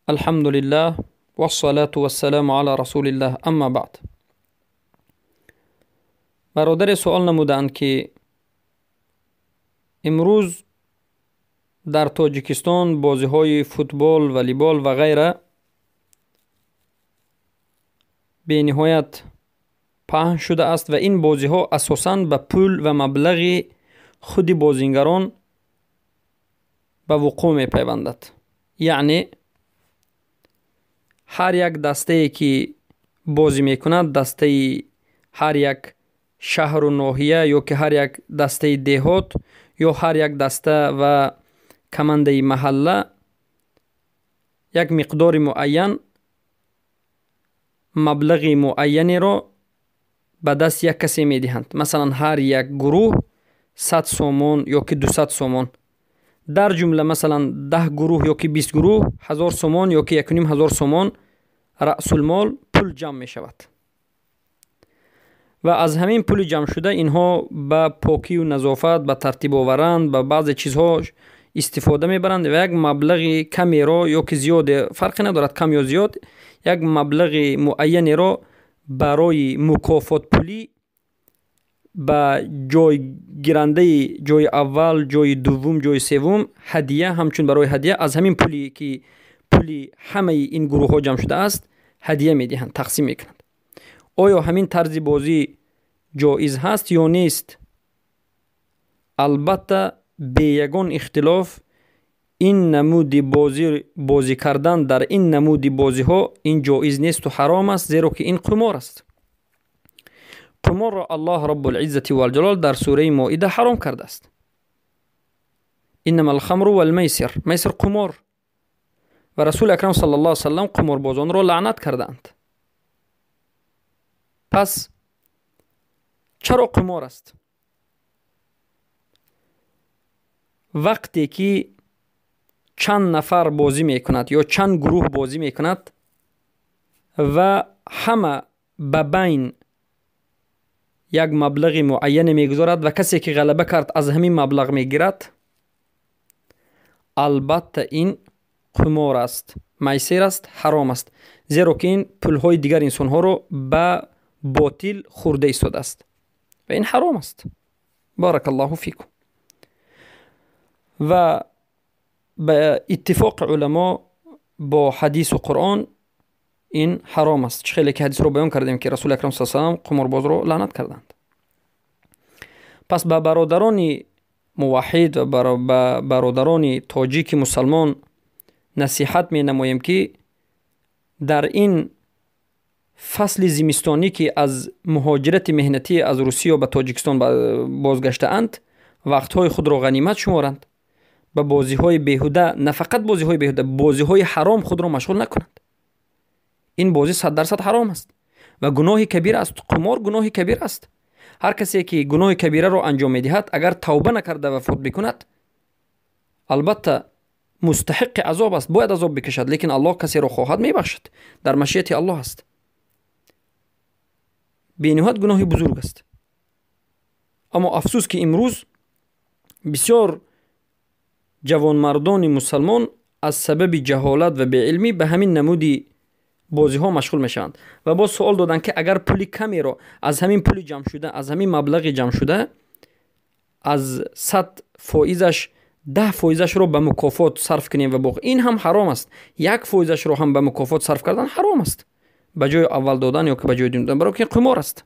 الحمد لله والصلاة والسلام على رسول الله. اما بعد، برادر سوال نمودند که امروز در تاجیکستان بازی های فوتبال، والیبال و غیره به نهایت پهن شده است و این بازی ها اساساً به پول و مبلغ خود بازیگران به وقوع می پیوندد. یعنی هر یک دسته که بازی میکند، دسته هر یک شهر و ناحیه یا که هر یک دسته دهات یا هر یک دسته و کمانده محله یک مقدار معین مبلغ معینی را به دست یک کسی میدهند. مثلا هر یک گروه 100 سومون یا که 200 سومون، در جمله مثلا 10 گروه یا که 20 گروه 1000 سومون یا که 1500 سومون رأس المال پول جمع می شود و از همین پول جمع شده اینها به پاکی و نظافت، به ترتیب آورند، به بعض چیزها استفاده می برند و یک مبلغ کمی را یا که زیاد، فرقی ندارد کم یا زیاد، یک مبلغ معینی را برای مکافات پولی به جای گیرنده، جای اول، جای دوم، جای سوم هدیه، همچون برای هدیه از همین پولی که پولی همه این گروه ها جمع شده است هدیه می دهند، تقسیم می کنند. آیا همین طرز بازی جایز هست یا نیست؟ البته به یگان اختلاف این نمود بازی کردن در این نمود بازی ها این جایز نیست و حرام است، زیرا که این قمار است. قمار را الله رب العزت و الجلال در سوره مائده حرام کرده است. انما الخمر والمیسر، میسر قمار، و رسول اکرم صلی الله علیه و سلم قمار بازان را لعنت کردند. پس چرا قمار است؟ وقتی که چند نفر بازی میکند یا چند گروه بازی میکند و همه به بین یک مبلغ معین میگذارد و کسی که غلبه کرد از همین مبلغ میگیرد، البته این قمار است، میسر است، حرام است، زیرا که این پولهای دیگر انسان ها رو به باطل خورده ایستاده است و این حرام است. بارک الله فیکم. و به اتفاق علما با حدیث و قرآن این حرام است. خیلی که حدیث رو بیان کردیم که رسول اکرم صلی الله علیه و سلم قمارباز رو لعنت کردند. پس به برادران موحد و برادران تاجیک مسلمان نصیحت می نماییم که در این فصل زمستانی که از مهاجرت مهنتی از روسیه به تاجیکستان بازگشته اند، وقتهای خود را غنیمت شمارند، به بازی های بیهوده، نه فقط بازی های بیهوده، بازی های حرام خود را مشغول نکنند. این بازی 100% حرام است و گناه کبیر است. قمار گناه کبیر است. هر کسی که گناه کبیره را انجام میدهد اگر توبه نکرده و فوت بکند، البته مستحق عذاب است، باید عذاب بکشد، لیکن الله کسی را خواهد میبخشد، در مشیت الله است. بینهایت گناه بزرگ است. اما افسوس که امروز بسیار جوانمردان مسلمان از سبب جهالت و بی‌علمی به همین نمودی بازی ها مشغول میشوند و با سوال دادن که اگر پولی کمی را از همین پولی جمع شده، از همین مبلغ جمع شده، از 100 فایزش 10 فایزش رو به مکافات صرف کنیم و بخ، این هم حرام است. 1 فایزش رو هم به مکافات صرف کردن حرام است، به جای اول دادن یا که به جای دوم دادن، برای که قمار است.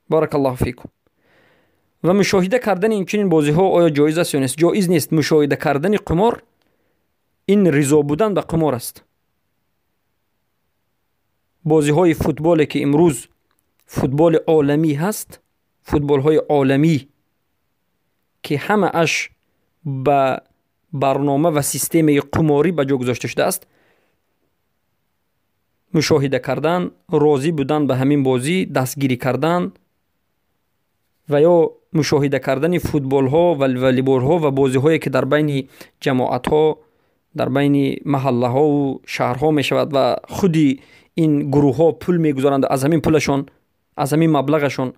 بارک الله فیکم. و مشاهده کردن این چنین بازی ها آیا جایز است یا نیست؟ جایز نیست. مشاهده کردن قمار این رضا بودن به قمار است. بازی های فوتبال که امروز فوتبال عالمی هست، فوتبال های عالمی که همه اش به برنامه و سیستم قماری به جا گذاشته شده است، مشاهده کردن، راضی بودن به همین بازی، دستگیری کردن و یا مشاهده کردن فوتبال ها و والیبال ها و بازی هایی که در بین جماعت ها، در بین محله ها و شهرها می شود و خودی این گروه ها پول می گذارند، از همین پولشون، از همین مبلغشون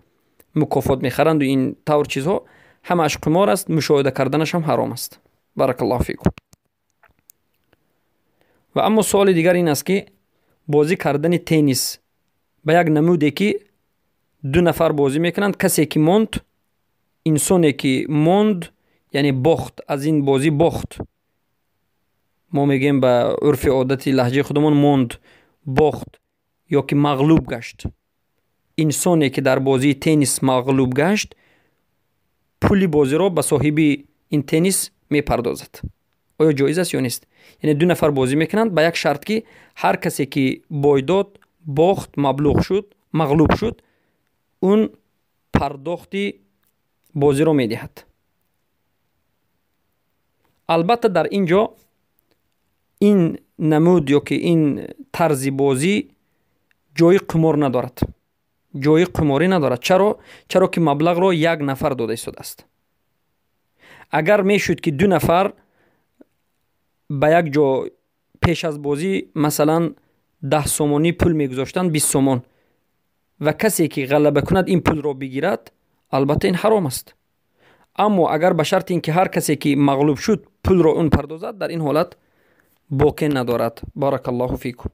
مکافات می خرند و این طور چیزها، همه اش قمار است. مشاهده کردنش هم حرام است. بارک الله فیکم. و و اما سوال دیگر این است که بازی کردن تنیس به یک نموده که دو نفر بازی میکنند، کسی که موند، انسانی که موند یعنی باخت، از این بازی باخت، ما میگیم به عرف عادتی لهجه خودمون موند، باخت یا که مغلوب گشت. انسانی که در بازی تنیس مغلوب گشت پولی بازی را به صاحب این تنیس میپردازد. آیا جایز است یا نیست؟ یعنی دو نفر بازی میکنند به یک شرط که هر کسی که بای داد، باخت، مغلوب شد، اون پرداختی بازی را میدهد. البته در اینجا این نمود یا که این طرز بازی جای قمار ندارد، جای قماری ندارد. چرا که مبلغ را یک نفر داده شده است. اگر میشد که دو نفر به یک جا پیش از بازی مثلا 10 سومانی پول میگذاشتند، 20 سومان، و کسی که غلبه کند این پول را بگیرد، البته این حرام است. اما اگر به شرط این که هر کسی که مغلوب شد پول را اون پردازد، در این حالت باقی ندارد. بارک الله فیکم.